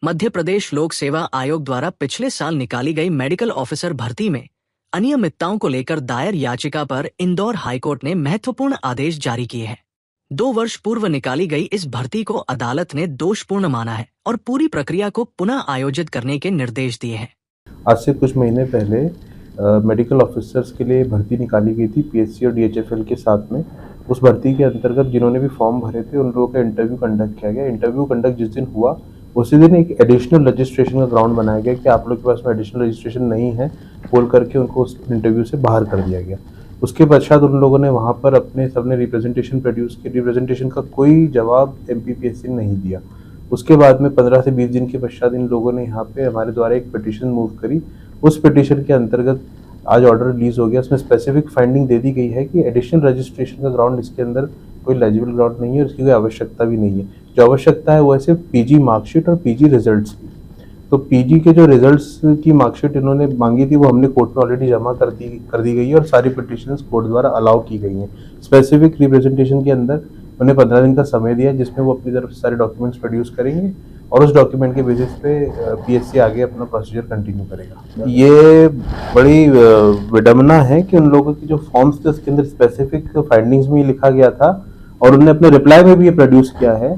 मध्य प्रदेश लोक सेवा आयोग द्वारा पिछले साल निकाली गई मेडिकल ऑफिसर भर्ती में अनियमितताओं को लेकर दायर याचिका पर इंदौर हाईकोर्ट ने महत्वपूर्ण आदेश जारी किए हैं। 2 वर्ष पूर्व निकाली गई इस भर्ती को अदालत ने दोषपूर्ण माना है और पूरी प्रक्रिया को पुनः आयोजित करने के निर्देश दिए हैं। आज से कुछ महीने पहले मेडिकल ऑफिसर्स के लिए भर्ती निकाली गई थी पीएचसी और डीएचएफएल के साथ में। उस भर्ती के अंतर्गत जिन्होंने भी फॉर्म भरे थे उन लोगों का इंटरव्यू कंडक्ट किया गया। इंटरव्यू कंडक्ट जिस दिन हुआ उसी दिन एक एडिशनल रजिस्ट्रेशन का ग्राउंड बनाया गया कि आप लोग के पास में एडिशनल रजिस्ट्रेशन नहीं है बोल करके उनको उस इंटरव्यू से बाहर कर दिया गया। उसके पश्चात उन लोगों ने वहाँ पर अपने सबने रिप्रेजेंटेशन प्रोड्यूस की। रिप्रेजेंटेशन का कोई जवाब एमपीपीएससी ने नहीं दिया। उसके बाद में 15 से 20 दिन के पश्चात इन लोगों ने यहाँ पे हमारे द्वारा एक पिटीशन मूव करी। उस पिटीशन के अंतर्गत आज ऑर्डर रिलीज हो गया। उसमें स्पेसिफिक फाइंडिंग दे दी गई है कि एडिशनल रजिस्ट्रेशन का ग्राउंड इसके अंदर कोई एलिजिबल ग्राउंड नहीं है और इसकी कोई आवश्यकता भी नहीं है। जो आवश्यकता है वो है सिर्फ पीजी मार्कशीट और पीजी रिजल्ट्स की। तो पीजी के जो रिजल्ट्स की मार्कशीट इन्होंने मांगी थी वो हमने कोर्ट में ऑलरेडी जमा कर दी गई है और सारी पिटीशंस कोर्ट द्वारा अलाउ की गई हैं। स्पेसिफिक रिप्रेजेंटेशन के अंदर उन्हें 15 दिन का समय दिया जिसमें वो अपनी तरफ से सारे डॉक्यूमेंट्स प्रोड्यूस करेंगे और उस डॉक्यूमेंट के बेसिस पे पीएससी आगे अपना प्रोसीजर कंटिन्यू करेगा। ये बड़ी विडम्बना है कि उन लोगों की जो फॉर्म्स थे उसके अंदर स्पेसिफिक फाइंडिंग्स में लिखा गया था और उन्होंने अपने रिप्लाई में भी ये प्रोड्यूस किया है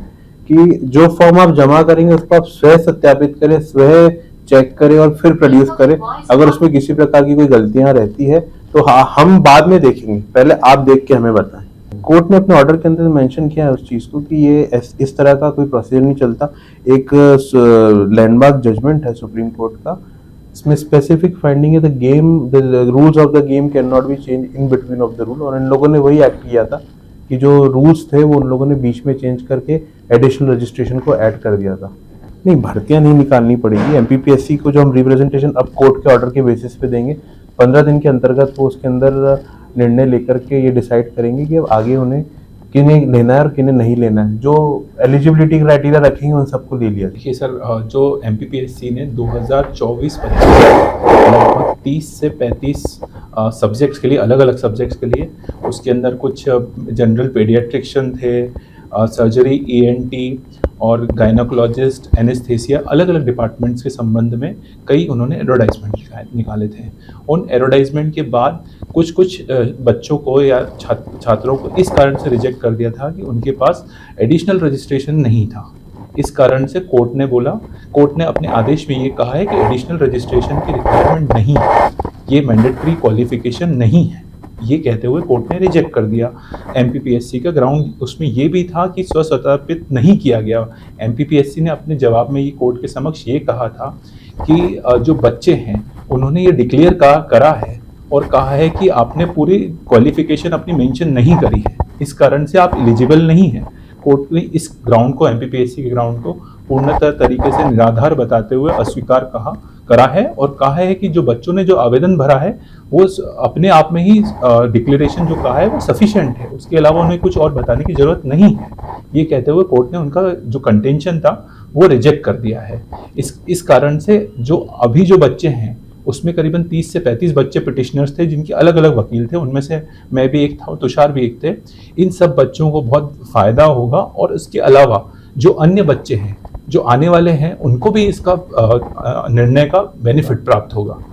कि जो फॉर्म आप जमा करेंगे उसको आप स्वयं सत्यापित करें, स्वयं चेक करें और फिर प्रोड्यूस करें। अगर उसमें किसी प्रकार की कोई गलतियां रहती है तो हम बाद में देखेंगे, पहले आप देख के हमें बताएं। कोर्ट ने अपने ऑर्डर के अंदर मेंशन किया है उस चीज़ को कि ये इस तरह का कोई प्रोसीजर नहीं चलता। एक लैंडमार्क जजमेंट है सुप्रीम कोर्ट का, इसमें स्पेसिफिक फाइंडिंग है the rules of the game can not be change in between of the rule. और इन लोगों ने वही एक्ट किया था कि जो रूल्स थे वो उन लोगों ने बीच में चेंज करके एडिशनल रजिस्ट्रेशन को ऐड कर दिया था। नहीं, भर्तियां नहीं निकालनी पड़ेगी। एमपीपीएससी को जो हम रिप्रेजेंटेशन अब कोर्ट के ऑर्डर के बेसिस पे देंगे 15 दिन के अंतर्गत वो उसके अंदर निर्णय लेकर के ये डिसाइड करेंगे कि अब आगे उन्हें किन्हें लेना है और किन्हें नहीं लेना है। जो एलिजिबिलिटी क्राइटेरिया रखेंगे उन सबको ले लिया। देखिए सर, जो एमपीपीएससी ने 2024-25 लगभग 30 से 35 सब्जेक्ट्स के लिए, अलग अलग सब्जेक्ट्स के लिए, उसके अंदर कुछ जनरल पेडियाट्रिशियन थे, सर्जरी, ईएनटी और गायनोकोलॉजिस्ट, एनेस्थेसिया, अलग अलग डिपार्टमेंट्स के संबंध में कई उन्होंने एडवर्टाइजमेंट निकाले थे। उन एडवर्टाइजमेंट के बाद कुछ बच्चों को या छात्रों को इस कारण से रिजेक्ट कर दिया था कि उनके पास एडिशनल रजिस्ट्रेशन नहीं था। इस कारण से कोर्ट ने अपने आदेश में ये कहा है कि एडिशनल रजिस्ट्रेशन की रिक्वायरमेंट नहीं है, ये मैंडेटरी क्वालिफिकेशन नहीं है। ये कहते हुए कोर्ट ने रिजेक्ट कर दिया। एमपीपीएससी का ग्राउंड उसमें ये भी था कि स्वसत्यापित नहीं किया गया। एमपीपीएससी ने अपने जवाब में ये कोर्ट के समक्ष ये कहा था कि जो बच्चे हैं उन्होंने ये डिक्लेयर करा है और कहा है कि आपने पूरी क्वालिफिकेशन अपनी मेंशन नहीं करी है, इस कारण से आप एलिजिबल नहीं हैं। कोर्ट ने इस ग्राउंड को, एमपीपीएससी के ग्राउंड को पूर्णतः तरीके से निराधार बताते हुए अस्वीकार करा है और कहा है कि जो बच्चों ने जो आवेदन भरा है वो अपने आप में ही डिक्लेरेशन जो कहा है वो सफिशिएंट है, उसके अलावा उन्हें कुछ और बताने की जरूरत नहीं है। ये कहते हुए कोर्ट ने उनका जो कंटेंशन था वो रिजेक्ट कर दिया है। इस कारण से जो अभी जो बच्चे हैं उसमें करीबन 30 से 35 बच्चे पिटिशनर्स थे जिनके अलग अलग वकील थे, उनमें से मैं भी एक था और तुषार भी एक थे। इन सब बच्चों को बहुत फ़ायदा होगा और इसके अलावा जो अन्य बच्चे हैं जो आने वाले हैं उनको भी इसका निर्णय का बेनिफिट प्राप्त होगा।